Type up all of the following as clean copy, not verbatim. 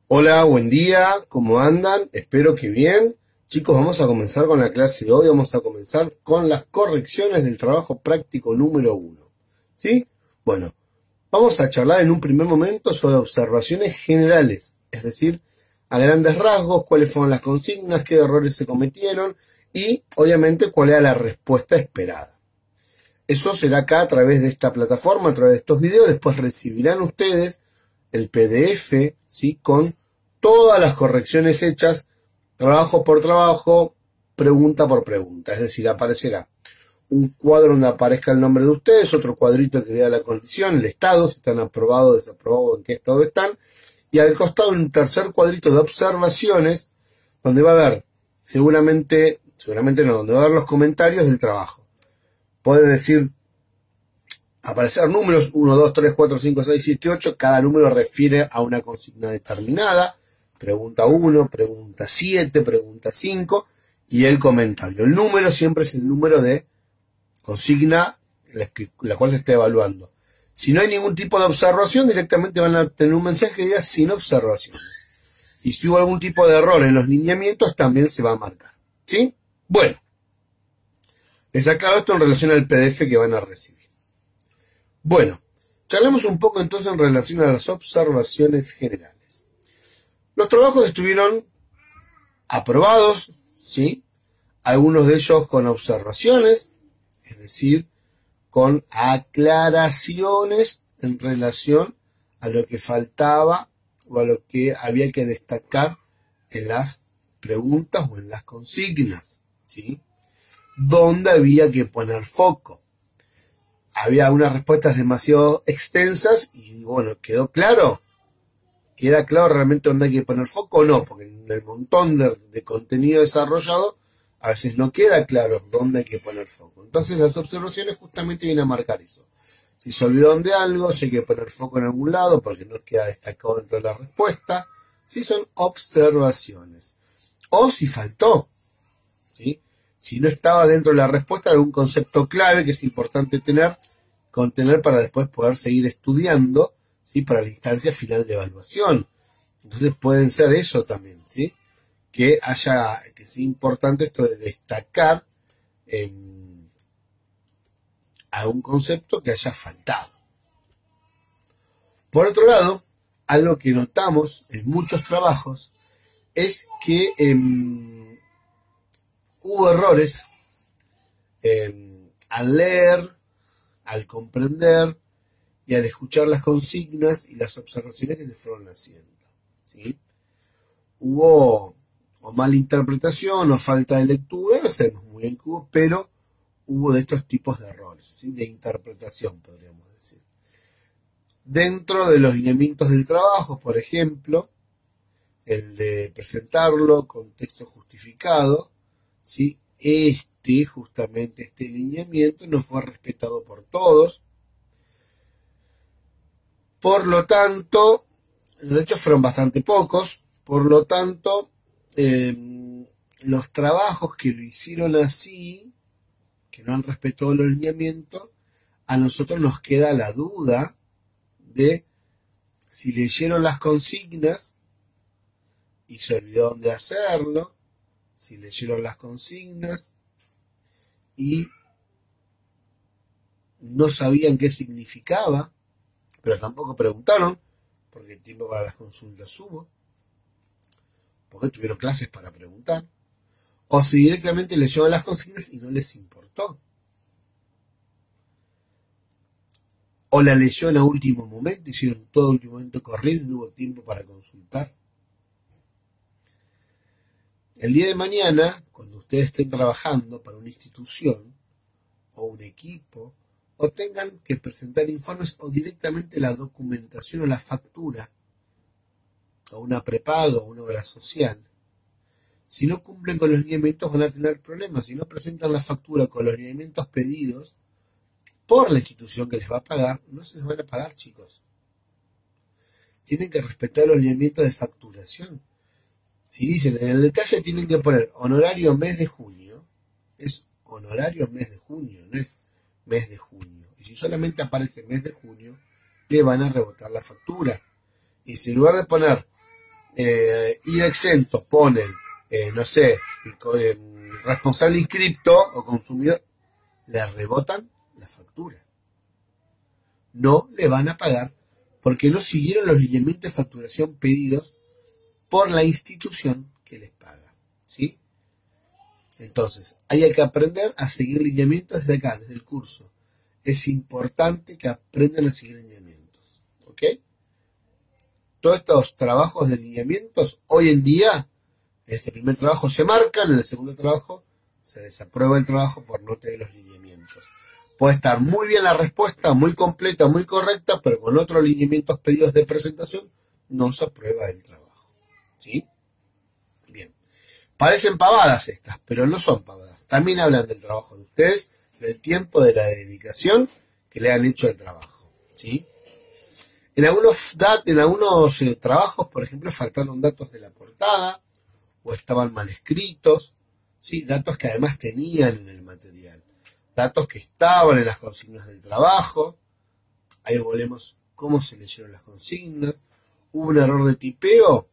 Hola, buen día, ¿cómo andan? Espero que bien. Chicos, vamos a comenzar con la clase de hoy. Vamos a comenzar con las correcciones del trabajo práctico número 1. ¿Sí? Bueno, vamos a charlar en un primer momento sobre observaciones generales, es decir, a grandes rasgos, cuáles fueron las consignas, qué errores se cometieron y, obviamente, cuál era la respuesta esperada. Eso será acá a través de esta plataforma, a través de estos videos. Después recibirán ustedes el PDF, ¿sí? Con todas las correcciones hechas, trabajo por trabajo, pregunta por pregunta. Es decir, aparecerá un cuadro donde aparezca el nombre de ustedes, otro cuadrito que vea la condición, el estado, si están aprobados, desaprobados, en qué estado están, y al costado un tercer cuadrito de observaciones, donde va a haber, seguramente no, donde va a haber los comentarios del trabajo. Pueden decir, aparecer números 1, 2, 3, 4, 5, 6, 7, 8. Cada número refiere a una consigna determinada. Pregunta 1, pregunta 7, pregunta 5 y el comentario. El número siempre es el número de consigna la cual se está evaluando. Si no hay ningún tipo de observación, directamente van a tener un mensaje que diga sin observaciones. Y si hubo algún tipo de error en los lineamientos, también se va a marcar. ¿Sí? Bueno. Les aclaro esto en relación al PDF que van a recibir. Bueno, charlemos un poco entonces en relación a las observaciones generales. Los trabajos estuvieron aprobados, ¿sí? Algunos de ellos con observaciones, es decir, con aclaraciones en relación a lo que faltaba o a lo que había que destacar en las preguntas o en las consignas, ¿sí? Donde había que poner foco. Había unas respuestas demasiado extensas y bueno, ¿quedó claro? ¿Queda claro realmente dónde hay que poner foco o no? Porque en el montón de contenido desarrollado a veces no queda claro dónde hay que poner foco. Entonces las observaciones justamente vienen a marcar eso. Si se olvidaron de algo, si hay que poner foco en algún lado porque no queda destacado dentro de la respuesta, si son observaciones. O si faltó, ¿sí? Si no estaba dentro de la respuesta algún concepto clave que es importante contener para después poder seguir estudiando, ¿sí? Para la instancia final de evaluación. Entonces pueden ser eso también, ¿sí? Que sea importante esto de destacar algún concepto que haya faltado. Por otro lado, algo que notamos en muchos trabajos es que hubo errores al leer, al comprender y al escuchar las consignas y las observaciones que se fueron haciendo, ¿sí? Hubo o mala interpretación o falta de lectura, no sabemos muy bien qué hubo, pero hubo de estos tipos de errores, ¿sí? De interpretación, podríamos decir. Dentro de los lineamientos del trabajo, por ejemplo, el de presentarlo con texto justificado, ¿sí? Justamente este lineamiento no fue respetado por todos. Por lo tanto, de hecho fueron bastante pocos, por lo tanto, los trabajos que lo hicieron así, que no han respetado los lineamientos, a nosotros nos queda la duda de si leyeron las consignas y se olvidaron de hacerlo, si leyeron las consignas y no sabían qué significaba, pero tampoco preguntaron, porque el tiempo para las consultas hubo, porque tuvieron clases para preguntar, o si directamente leyeron las consignas y no les importó, o la leyeron a último momento, hicieron todo a último momento corriendo y no hubo tiempo para consultar. El día de mañana, cuando ustedes estén trabajando para una institución o un equipo, o tengan que presentar informes o directamente la documentación o la factura, o una prepaga o una obra social, si no cumplen con los lineamientos van a tener problemas. Si no presentan la factura con los lineamientos pedidos por la institución que les va a pagar, no se les van a pagar, chicos. Tienen que respetar los lineamientos de facturación. Si dicen en el detalle tienen que poner honorario mes de junio, es honorario mes de junio, no es mes de junio. Y si solamente aparece mes de junio, le van a rebotar la factura. Y si en lugar de poner y exento ponen, no sé, responsable inscripto o consumidor, le rebotan la factura. No le van a pagar porque no siguieron los lineamientos de facturación pedidos por la institución que les paga, ¿sí? Entonces, hay que aprender a seguir lineamientos desde acá, desde el curso. Es importante que aprendan a seguir lineamientos, ¿ok? Todos estos trabajos de lineamientos, hoy en día, en este primer trabajo se marcan, en el segundo trabajo se desaprueba el trabajo por no tener los lineamientos. Puede estar muy bien la respuesta, muy completa, muy correcta, pero con otros lineamientos pedidos de presentación no se aprueba el trabajo, ¿sí? Bien. Parecen pavadas estas, pero no son pavadas. También hablan del trabajo de ustedes, del tiempo, de la dedicación que le han hecho al trabajo, ¿sí? En algunos trabajos, por ejemplo, faltaron datos de la portada o estaban mal escritos, ¿sí? Datos que además tenían en el material, datos que estaban en las consignas del trabajo. Ahí volvemos cómo se leyeron las consignas. ¿Hubo un error de tipeo?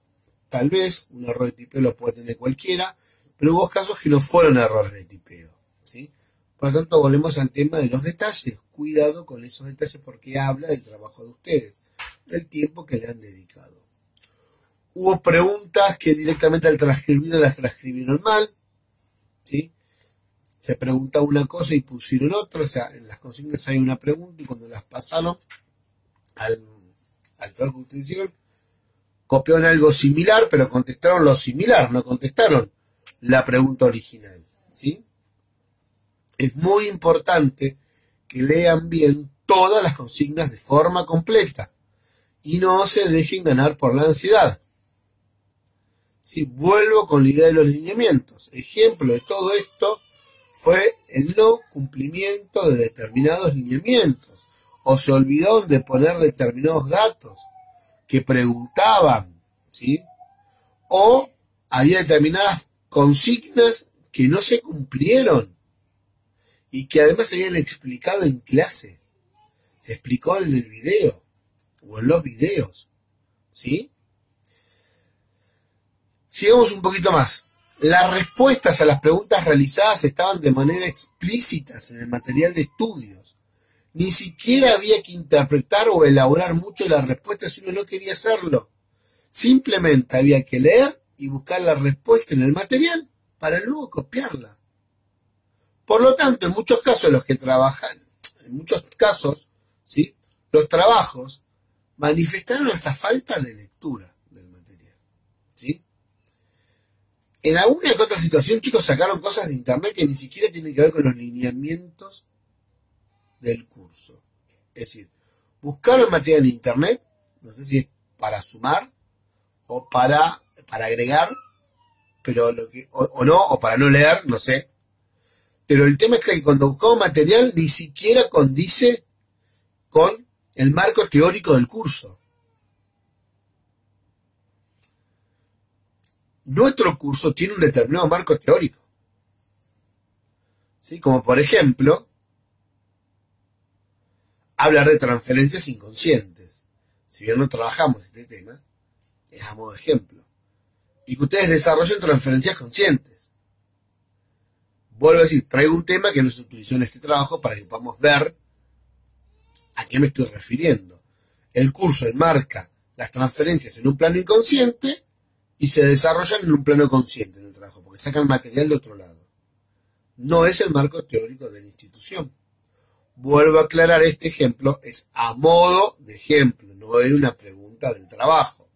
Tal vez, un error de tipeo lo puede tener cualquiera, pero hubo casos que no fueron errores de tipeo, ¿sí? Por lo tanto, volvemos al tema de los detalles. Cuidado con esos detalles porque habla del trabajo de ustedes, del tiempo que le han dedicado. Hubo preguntas que directamente al transcribir las transcribieron mal, ¿sí? Se preguntaba una cosa y pusieron otra, o sea, en las consignas hay una pregunta y cuando las pasaron al trabajo que ustedes hicieron, copiaron algo similar, pero contestaron lo similar, no contestaron la pregunta original, ¿sí? Es muy importante que lean bien todas las consignas de forma completa y no se dejen ganar por la ansiedad. Si vuelvo con la idea de los lineamientos, ejemplo de todo esto fue el no cumplimiento de determinados lineamientos, o se olvidaron de poner determinados datos que preguntaban, ¿sí? O había determinadas consignas que no se cumplieron y que además se habían explicado en clase, se explicó en el video o en los videos, ¿sí? Sigamos un poquito más. Las respuestas a las preguntas realizadas estaban de manera explícitas en el material de estudios. Ni siquiera había que interpretar o elaborar mucho las respuestas si uno no quería hacerlo. Simplemente había que leer y buscar la respuesta en el material para luego copiarla. Por lo tanto, en muchos casos los que trabajan, ¿sí? Los trabajos manifestaron hasta falta de lectura del material, ¿sí? En alguna que otra situación, chicos, sacaron cosas de internet que ni siquiera tienen que ver con los lineamientos del curso. Es decir, buscaron material en internet, no sé si es para sumar o para agregar, pero o no, o para no leer, no sé. Pero el tema es que cuando buscamos material ni siquiera condice con el marco teórico del curso. Nuestro curso tiene un determinado marco teórico, ¿sí? Como por ejemplo, hablar de transferencias inconscientes. Si bien no trabajamos este tema, es a modo de ejemplo. Y que ustedes desarrollen transferencias conscientes. Vuelvo a decir, traigo un tema que no se utilizó en este trabajo para que podamos ver a qué me estoy refiriendo. El curso enmarca las transferencias en un plano inconsciente y se desarrollan en un plano consciente en el trabajo, porque sacan material de otro lado. No es el marco teórico de la institución. Vuelvo a aclarar, este ejemplo es a modo de ejemplo, no es una pregunta del trabajo,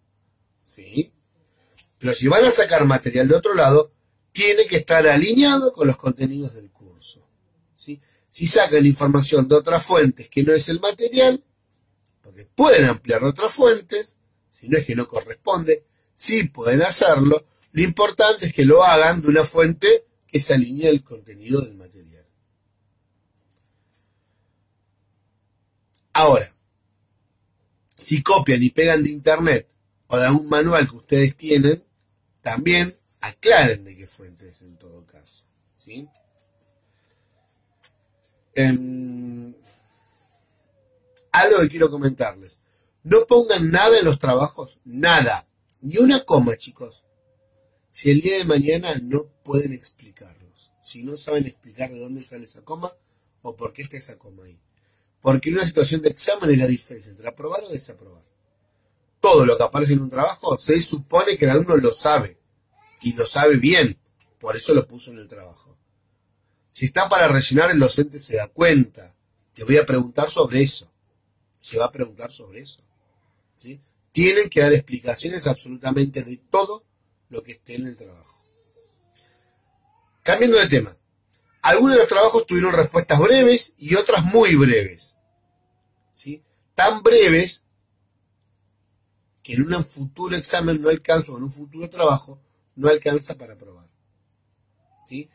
¿sí? Pero si van a sacar material de otro lado, tiene que estar alineado con los contenidos del curso, ¿sí? Si sacan información de otras fuentes que no es el material, porque pueden ampliar otras fuentes, si no es que no corresponde, sí pueden hacerlo, lo importante es que lo hagan de una fuente que se alinee al contenido del material. Ahora, si copian y pegan de internet o de algún manual que ustedes tienen, también aclaren de qué fuente es en todo caso, ¿sí? Algo que quiero comentarles. No pongan nada en los trabajos, nada, Ni una coma, chicos. Si el día de mañana no pueden explicarlos, si no saben explicar de dónde sale esa coma o por qué está esa coma ahí. Porque en una situación de examen es la diferencia entre aprobar o desaprobar. Todo lo que aparece en un trabajo se supone que el alumno lo sabe, y lo sabe bien, por eso lo puso en el trabajo. Si está para rellenar, el docente se da cuenta. Te voy a preguntar sobre eso. Se va a preguntar sobre eso. ¿Sí? Tienen que dar explicaciones absolutamente de todo lo que esté en el trabajo. Cambiando de tema. Algunos de los trabajos tuvieron respuestas breves y otras muy breves. ¿Sí? Tan breves que en un futuro examen no alcanza, o en un futuro trabajo no alcanza para aprobar. ¿Sí?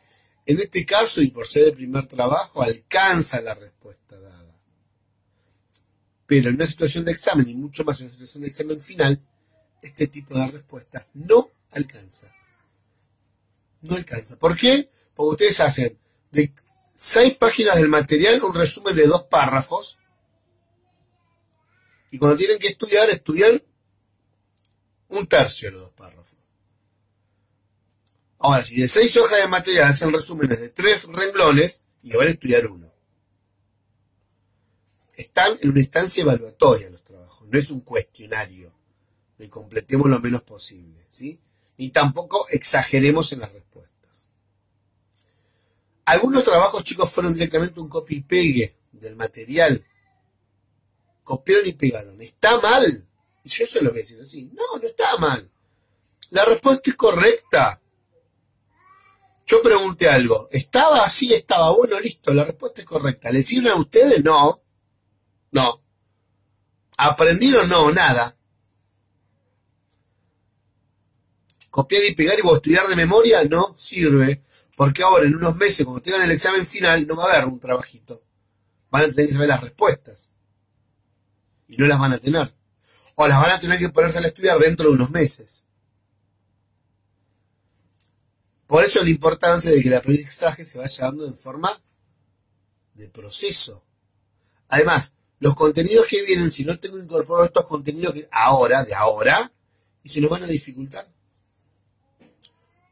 En este caso, y por ser el primer trabajo, alcanza la respuesta dada. Pero en una situación de examen, y mucho más en una situación de examen final, este tipo de respuestas no alcanza. No alcanza. ¿Por qué? Porque ustedes hacen de 6 páginas del material un resumen de 2 párrafos, y cuando tienen que estudian 1/3 de los 2 párrafos. Ahora, si de 6 hojas de material hacen resúmenes de 3 renglones, y van a estudiar 1. Están en una instancia evaluatoria los trabajos, no es un cuestionario de completemos lo menos posible, ¿sí? Ni tampoco exageremos en las respuestas. Algunos trabajos, chicos, fueron directamente un copy y pegue del material. Copiaron y pegaron. ¿Está mal? Y yo se lo voy a decir así. No, no está mal. La respuesta es correcta. Yo pregunté algo. ¿Estaba así? ¿Estaba? Bueno, listo. La respuesta es correcta. ¿Le sirven a ustedes? No. No. ¿Aprendieron? No, nada. Copiar y pegar y vos estudiar de memoria no sirve. Porque ahora, en unos meses, cuando tengan el examen final, no va a haber un trabajito. Van a tener que saber las respuestas. Y no las van a tener. O las van a tener que ponerse a estudiar dentro de unos meses. Por eso la importancia de que el aprendizaje se vaya dando en forma de proceso. Además, los contenidos que vienen, si no tengo incorporados estos contenidos de ahora, y se nos van a dificultar.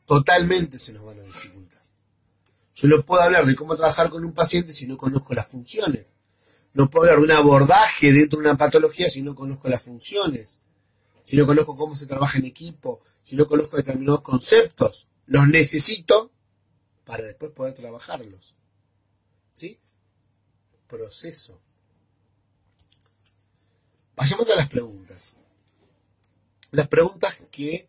Totalmente se nos van a dificultar. Yo no puedo hablar de cómo trabajar con un paciente si no conozco las funciones. No puedo hablar de un abordaje dentro de una patología si no conozco las funciones. Si no conozco cómo se trabaja en equipo, si no conozco determinados conceptos. Los necesito para después poder trabajarlos. ¿Sí? Proceso. Vayamos a las preguntas. Las preguntas que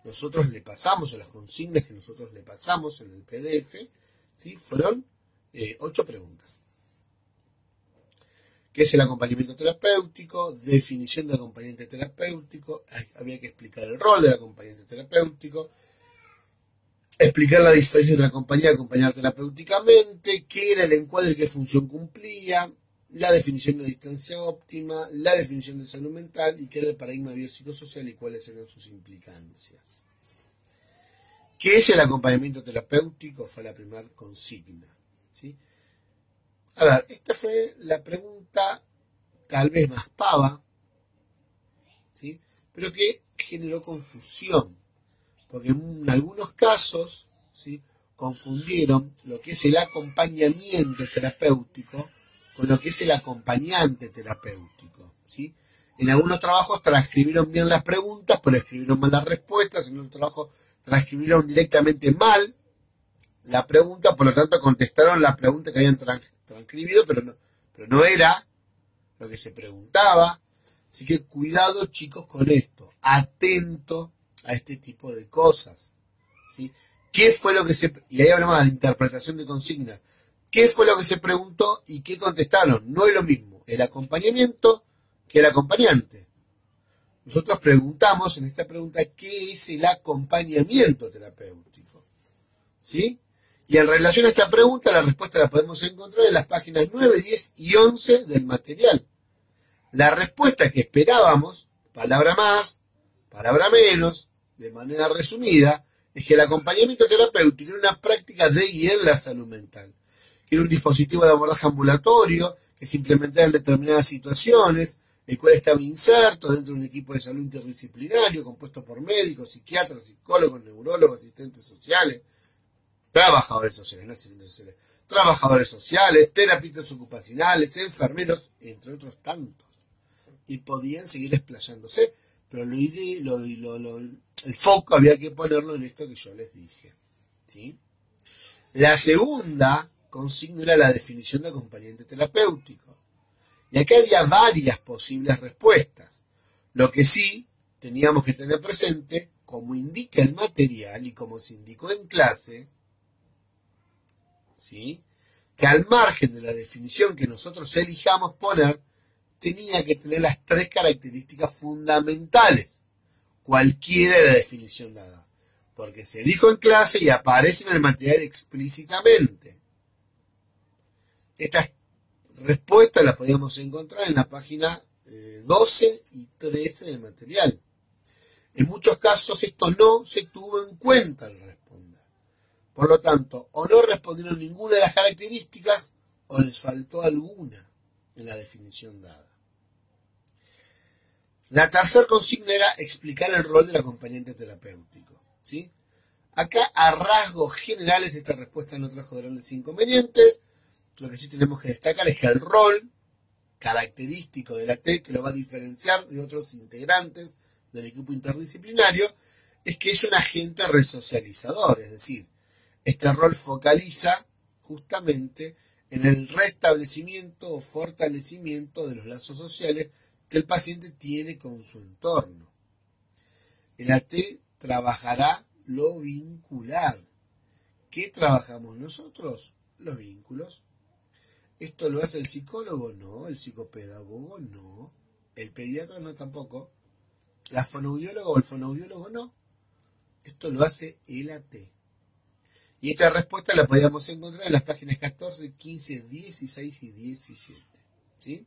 nosotros le pasamos, o las consignas que nosotros le pasamos en el PDF, ¿sí? Fueron 8 preguntas. ¿Qué es el acompañamiento terapéutico? Definición de acompañante terapéutico. Había que explicar el rol del acompañante terapéutico. Explicar la diferencia entre acompañar y acompañar terapéuticamente. ¿Qué era el encuadre y qué función cumplía? La definición de distancia óptima. La definición de salud mental. Y qué era el paradigma biopsicosocial y cuáles eran sus implicancias. ¿Qué es el acompañamiento terapéutico? Fue la primera consigna. ¿Sí? A ver, esta fue la pregunta tal vez más pava, ¿sí? Pero que generó confusión, porque en algunos casos, ¿sí?, confundieron lo que es el acompañamiento terapéutico con lo que es el acompañante terapéutico, ¿sí? En algunos trabajos transcribieron bien las preguntas, pero escribieron mal las respuestas. En otros trabajos transcribieron directamente mal la pregunta, por lo tanto contestaron la pregunta que habían transcribido, pero no era lo que se preguntaba. Así que cuidado, chicos, con esto. Atento a este tipo de cosas, ¿sí? ¿Qué fue lo que y ahí hablamos de la interpretación de consignas. ¿Qué fue lo que se preguntó y qué contestaron? No es lo mismo el acompañamiento que el acompañante. Nosotros preguntamos en esta pregunta qué es el acompañamiento terapéutico, ¿sí? Y en relación a esta pregunta, la respuesta la podemos encontrar en las páginas 9, 10 y 11 del material. La respuesta que esperábamos, palabra más, palabra menos, de manera resumida, es que el acompañamiento terapéutico era una práctica de y en la salud mental, que era un dispositivo de abordaje ambulatorio, que se implementaba en determinadas situaciones, el cual estaba inserto dentro de un equipo de salud interdisciplinario compuesto por médicos, psiquiatras, psicólogos, neurólogos, asistentes sociales, trabajadores sociales, no asistentes sociales, trabajadores sociales, terapistas ocupacionales, enfermeros, entre otros tantos. Y podían seguir explayándose, pero el foco había que ponerlo en esto que yo les dije, ¿sí? La segunda consigna era la definición de acompañante terapéutico. Y acá había varias posibles respuestas. Lo que sí teníamos que tener presente, como indica el material y como se indicó en clase, ¿sí?, que al margen de la definición que nosotros elijamos poner, tenía que tener las 3 características fundamentales, cualquiera de la definición dada, porque se dijo en clase y aparece en el material explícitamente. Estas respuestas las podíamos encontrar en la página 12 y 13 del material. En muchos casos esto no se tuvo en cuenta al responder. Por lo tanto, o no respondieron ninguna de las características o les faltó alguna en la definición dada. La tercera consigna era explicar el rol del acompañante terapéutico, ¿sí? Acá, a rasgos generales, esta respuesta no trajo grandes inconvenientes. Lo que sí tenemos que destacar es que el rol característico de la T, que lo va a diferenciar de otros integrantes del equipo interdisciplinario, es que es un agente resocializador, es decir, este rol focaliza justamente en el restablecimiento o fortalecimiento de los lazos sociales que el paciente tiene con su entorno. El AT trabajará lo vincular. ¿Qué trabajamos nosotros? Los vínculos. ¿Esto lo hace el psicólogo? No. ¿El psicopedagogo? No. ¿El pediatra? No tampoco. ¿La fonoaudióloga o el fonoaudiólogo? No. Esto lo hace el AT. Y esta respuesta la podíamos encontrar en las páginas 14, 15, 16 y 17. ¿Sí?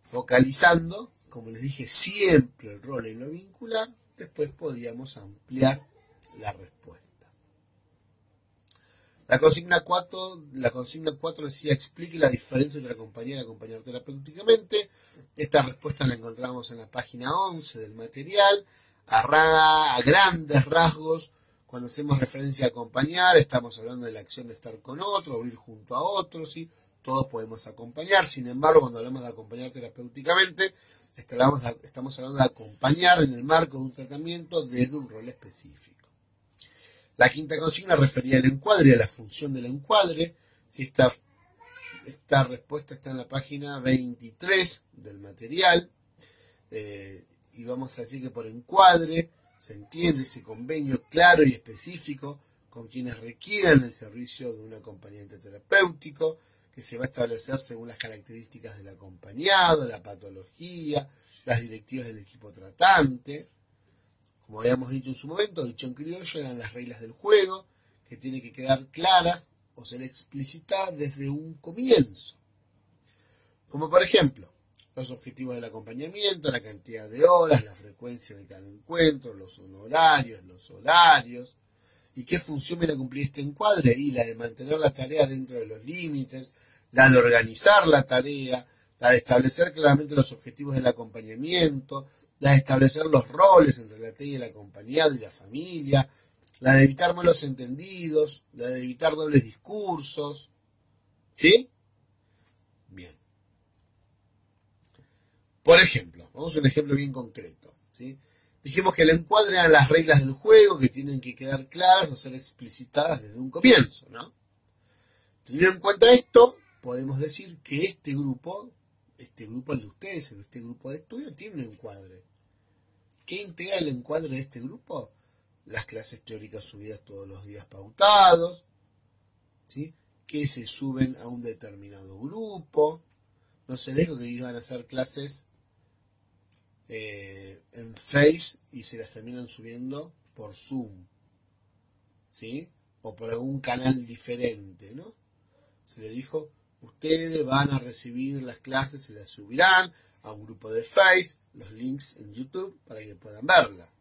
Focalizando, como les dije, siempre el rol en lo vincular, después podíamos ampliar la respuesta. La consigna 4 decía, explique la diferencia entre acompañar y acompañar terapéuticamente. Esta respuesta la encontramos en la página 11 del material. A grandes rasgos, cuando hacemos referencia a acompañar, estamos hablando de la acción de estar con otro o ir junto a otro, ¿sí? Todos podemos acompañar. Sin embargo, cuando hablamos de acompañar terapéuticamente, estamos hablando de acompañar en el marco de un tratamiento desde un rol específico. La quinta consigna refería al encuadre y a la función del encuadre. Si esta respuesta está en la página 23 del material. Y vamos a decir que por encuadre se entiende ese convenio claro y específico con quienes requieran el servicio de un acompañante terapéutico, que se va a establecer según las características del acompañado, la patología, las directivas del equipo tratante. Como habíamos dicho en su momento, dicho en criollo, eran las reglas del juego, que tienen que quedar claras o ser explicitadas desde un comienzo. Como por ejemplo, los objetivos del acompañamiento, la cantidad de horas, la frecuencia de cada encuentro, los honorarios, los horarios, y qué función viene a cumplir este encuadre, y la de mantener la tarea dentro de los límites, la de organizar la tarea, la de establecer claramente los objetivos del acompañamiento, la de establecer los roles entre la T y el acompañado y la familia, la de evitar malos entendidos, la de evitar dobles discursos, ¿sí? Bien. Por ejemplo, vamos a un ejemplo bien concreto, ¿sí? Dijimos que el encuadre eran las reglas del juego que tienen que quedar claras o ser explicitadas desde un comienzo, ¿no? Teniendo en cuenta esto, podemos decir que este grupo, el de ustedes, este grupo de estudio, tiene un encuadre. ¿Qué integra el encuadre de este grupo? Las clases teóricas subidas todos los días pautados, ¿sí? Que se suben a un determinado grupo. No se dijo que iban a hacer clases en Face y se las terminan subiendo por Zoom, ¿sí? O por algún canal diferente, ¿no? Se le dijo, ustedes van a recibir las clases, se las subirán a un grupo de Face, los links en YouTube para que puedan verla.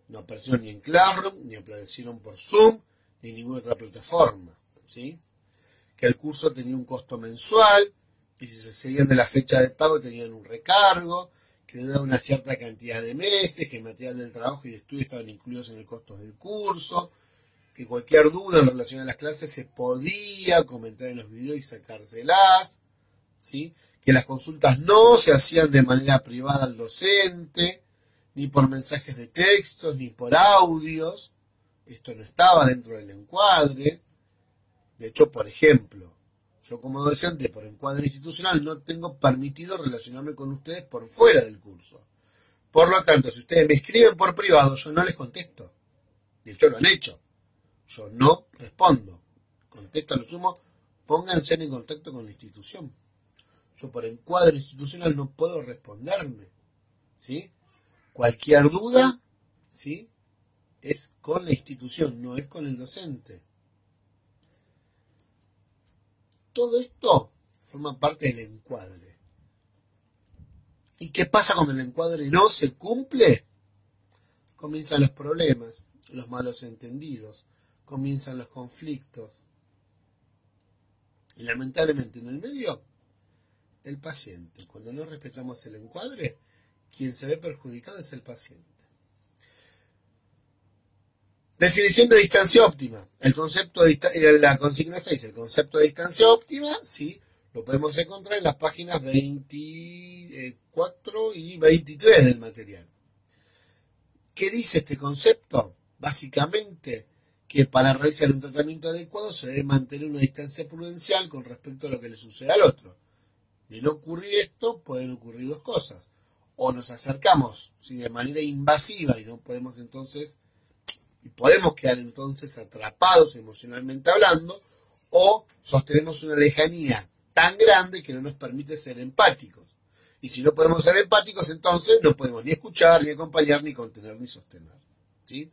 No aparecieron ni en Classroom, ni aparecieron por Zoom, ni en ninguna otra plataforma, ¿sí? Que el curso tenía un costo mensual, Y si se excedían de la fecha de pago tenían un recargo, que daba una cierta cantidad de meses, que el material del trabajo y de estudio estaban incluidos en el costo del curso, que cualquier duda en relación a las clases se podía comentar en los videos y sacárselas, ¿sí? Que las consultas no se hacían de manera privada al docente, ni por mensajes de textos, ni por audios. Esto no estaba dentro del encuadre. De hecho, por ejemplo, yo como docente por encuadre institucional no tengo permitido relacionarme con ustedes por fuera del curso. Por lo tanto, si ustedes me escriben por privado, yo no les contesto. De hecho, lo han hecho. Yo no respondo. Contesto a lo sumo, pónganse en contacto con la institución. Yo por encuadre institucional no puedo responderme. ¿Sí? Cualquier duda, ¿sí? Es con la institución, no es con el docente. Todo esto forma parte del encuadre. ¿Y qué pasa cuando el encuadre no se cumple? Comienzan los problemas, los malos entendidos, comienzan los conflictos. Y lamentablemente en el medio, el paciente. Cuando no respetamos el encuadre, quien se ve perjudicado es el paciente. Definición de distancia óptima. El concepto de la consigna 6, el concepto de distancia óptima, sí, lo podemos encontrar en las páginas 24 y 23 del material. ¿Qué dice este concepto? Básicamente, que para realizar un tratamiento adecuado se debe mantener una distancia prudencial con respecto a lo que le sucede al otro. De no ocurrir esto, pueden ocurrir dos cosas. O nos acercamos, ¿sí?, de manera invasiva y no podemos entonces, y podemos quedar entonces atrapados emocionalmente hablando, o sostenemos una lejanía tan grande que no nos permite ser empáticos. Y si no podemos ser empáticos, entonces no podemos ni escuchar, ni acompañar, ni contener, ni sostener. ¿Sí?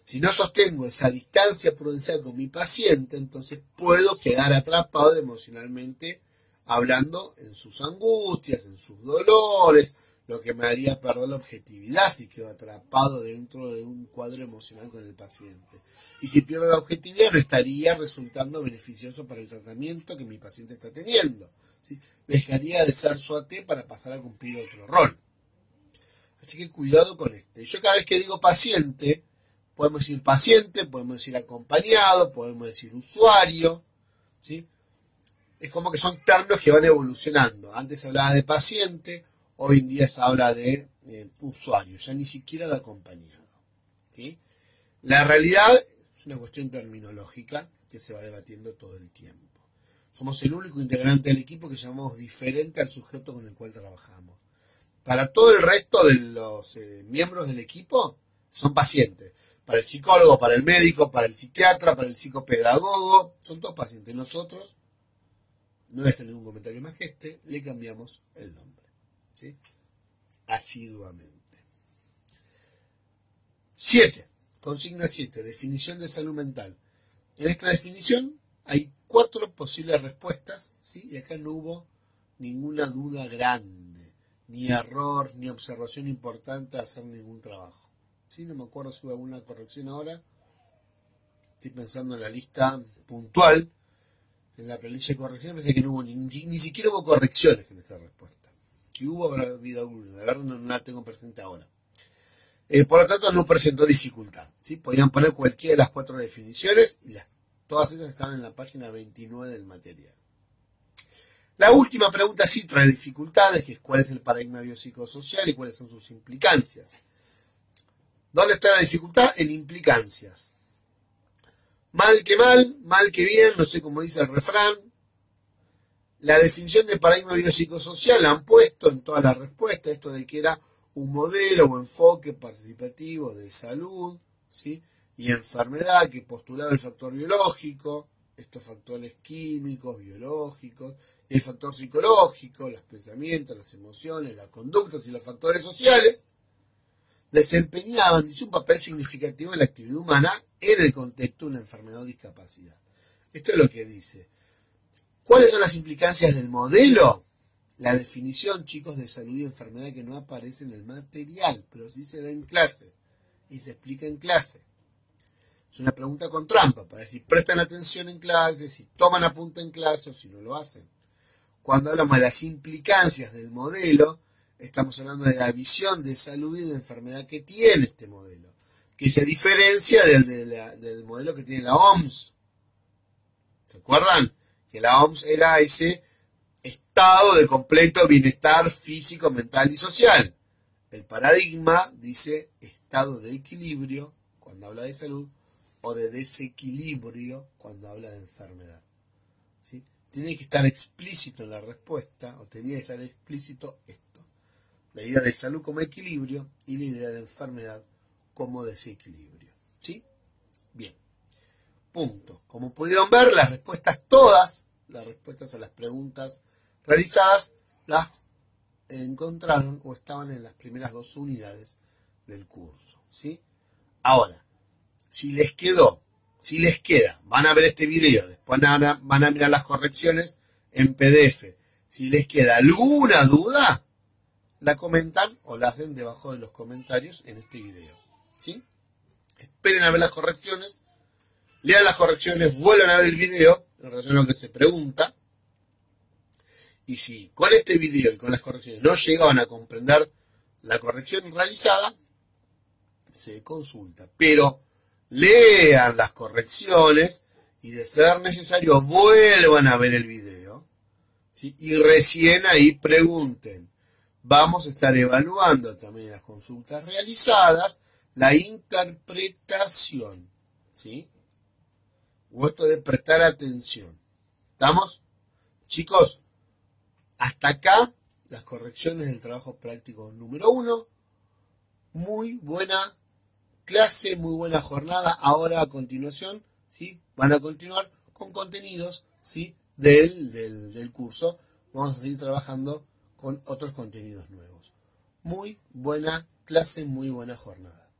Si no sostengo esa distancia prudencial con mi paciente, entonces puedo quedar atrapado emocionalmente hablando en sus angustias, en sus dolores, lo que me haría perder la objetividad si quedo atrapado dentro de un cuadro emocional con el paciente. Y si pierdo la objetividad no estaría resultando beneficioso para el tratamiento que mi paciente está teniendo, ¿sí? Dejaría de ser su AT para pasar a cumplir otro rol. Así que cuidado con este. Yo cada vez que digo paciente, podemos decir paciente, podemos decir acompañado, podemos decir usuario, ¿sí? Es como que son términos que van evolucionando. Antes se hablaba de paciente, hoy en día se habla de usuario, ya ni siquiera de acompañado, ¿sí? La realidad es una cuestión terminológica que se va debatiendo todo el tiempo. Somos el único integrante del equipo que llamamos diferente al sujeto con el cual trabajamos. Para todo el resto de los miembros del equipo son pacientes. Para el psicólogo, para el médico, para el psiquiatra, para el psicopedagogo, son todos pacientes. Nosotros, no voy a hacer ningún comentario más que este, le cambiamos el nombre, ¿sí? Asiduamente. 7. Consigna 7. Definición de salud mental. En esta definición hay 4 posibles respuestas, ¿sí? Y acá no hubo ninguna duda grande, ni error, ni observación importante a hacer ningún trabajo. ¿Sí? No me acuerdo si hubo alguna corrección ahora. Estoy pensando en la lista puntual. En la planilla de corrección pensé que no hubo ni siquiera hubo correcciones en esta respuesta. Si hubo, habrá habido alguna. La verdad no la tengo presente ahora. Por lo tanto, no presentó dificultad, ¿sí? Podían poner cualquiera de las 4 definiciones y todas ellas están en la página 29 del material. La última pregunta sí trae dificultades, que es cuál es el paradigma biopsicosocial y cuáles son sus implicancias. ¿Dónde está la dificultad? En implicancias. Mal que bien, no sé cómo dice el refrán. La definición de paradigma biopsicosocial la han puesto en todas las respuestas, esto de que era un modelo o enfoque participativo de salud, ¿sí?, y enfermedad que postulaba el factor biológico, estos factores químicos, biológicos, y el factor psicológico, los pensamientos, las emociones, las conductas y los factores sociales, desempeñaban, dice, un papel significativo en la actividad humana en el contexto de una enfermedad o discapacidad. Esto es lo que dice. ¿Cuáles son las implicancias del modelo? La definición, chicos, de salud y enfermedad que no aparece en el material, pero sí se da en clase y se explica en clase. Es una pregunta con trampa, para ver si prestan atención en clase, si toman apunte en clase o si no lo hacen. Cuando hablamos de las implicancias del modelo, estamos hablando de la visión de salud y de enfermedad que tiene este modelo, que se diferencia del modelo que tiene la OMS. ¿Se acuerdan? Que la OMS era ese estado de completo bienestar físico, mental y social. El paradigma dice estado de equilibrio cuando habla de salud o de desequilibrio cuando habla de enfermedad. ¿Sí? Tiene que estar explícito en la respuesta, o tenía que estar explícito esto. La idea de salud como equilibrio y la idea de enfermedad como desequilibrio. ¿Sí? Bien. Punto. Como pudieron ver, las respuestas todas, las respuestas a las preguntas realizadas, las encontraron o estaban en las primeras 2 unidades del curso. ¿Sí? Ahora, si les queda, van a ver este video, después van a mirar las correcciones en PDF. Si les queda alguna duda, la comentan o la hacen debajo de los comentarios en este video. ¿Sí? Esperen a ver las correcciones, lean las correcciones, vuelvan a ver el video en relación a lo que se pregunta. Y si con este video y con las correcciones no llegaban a comprender la corrección realizada, se consulta. Pero lean las correcciones y, de ser necesario, vuelvan a ver el video. ¿Sí? Y recién ahí pregunten. Vamos a estar evaluando también las consultas realizadas, la interpretación. ¿Sí? O esto de prestar atención. ¿Estamos? Chicos, hasta acá las correcciones del trabajo práctico número 1. Muy buena clase, muy buena jornada. Ahora a continuación, ¿sí? Van a continuar con contenidos, ¿sí? del curso. Vamos a seguir trabajando con otros contenidos nuevos. Muy buena clase, muy buena jornada.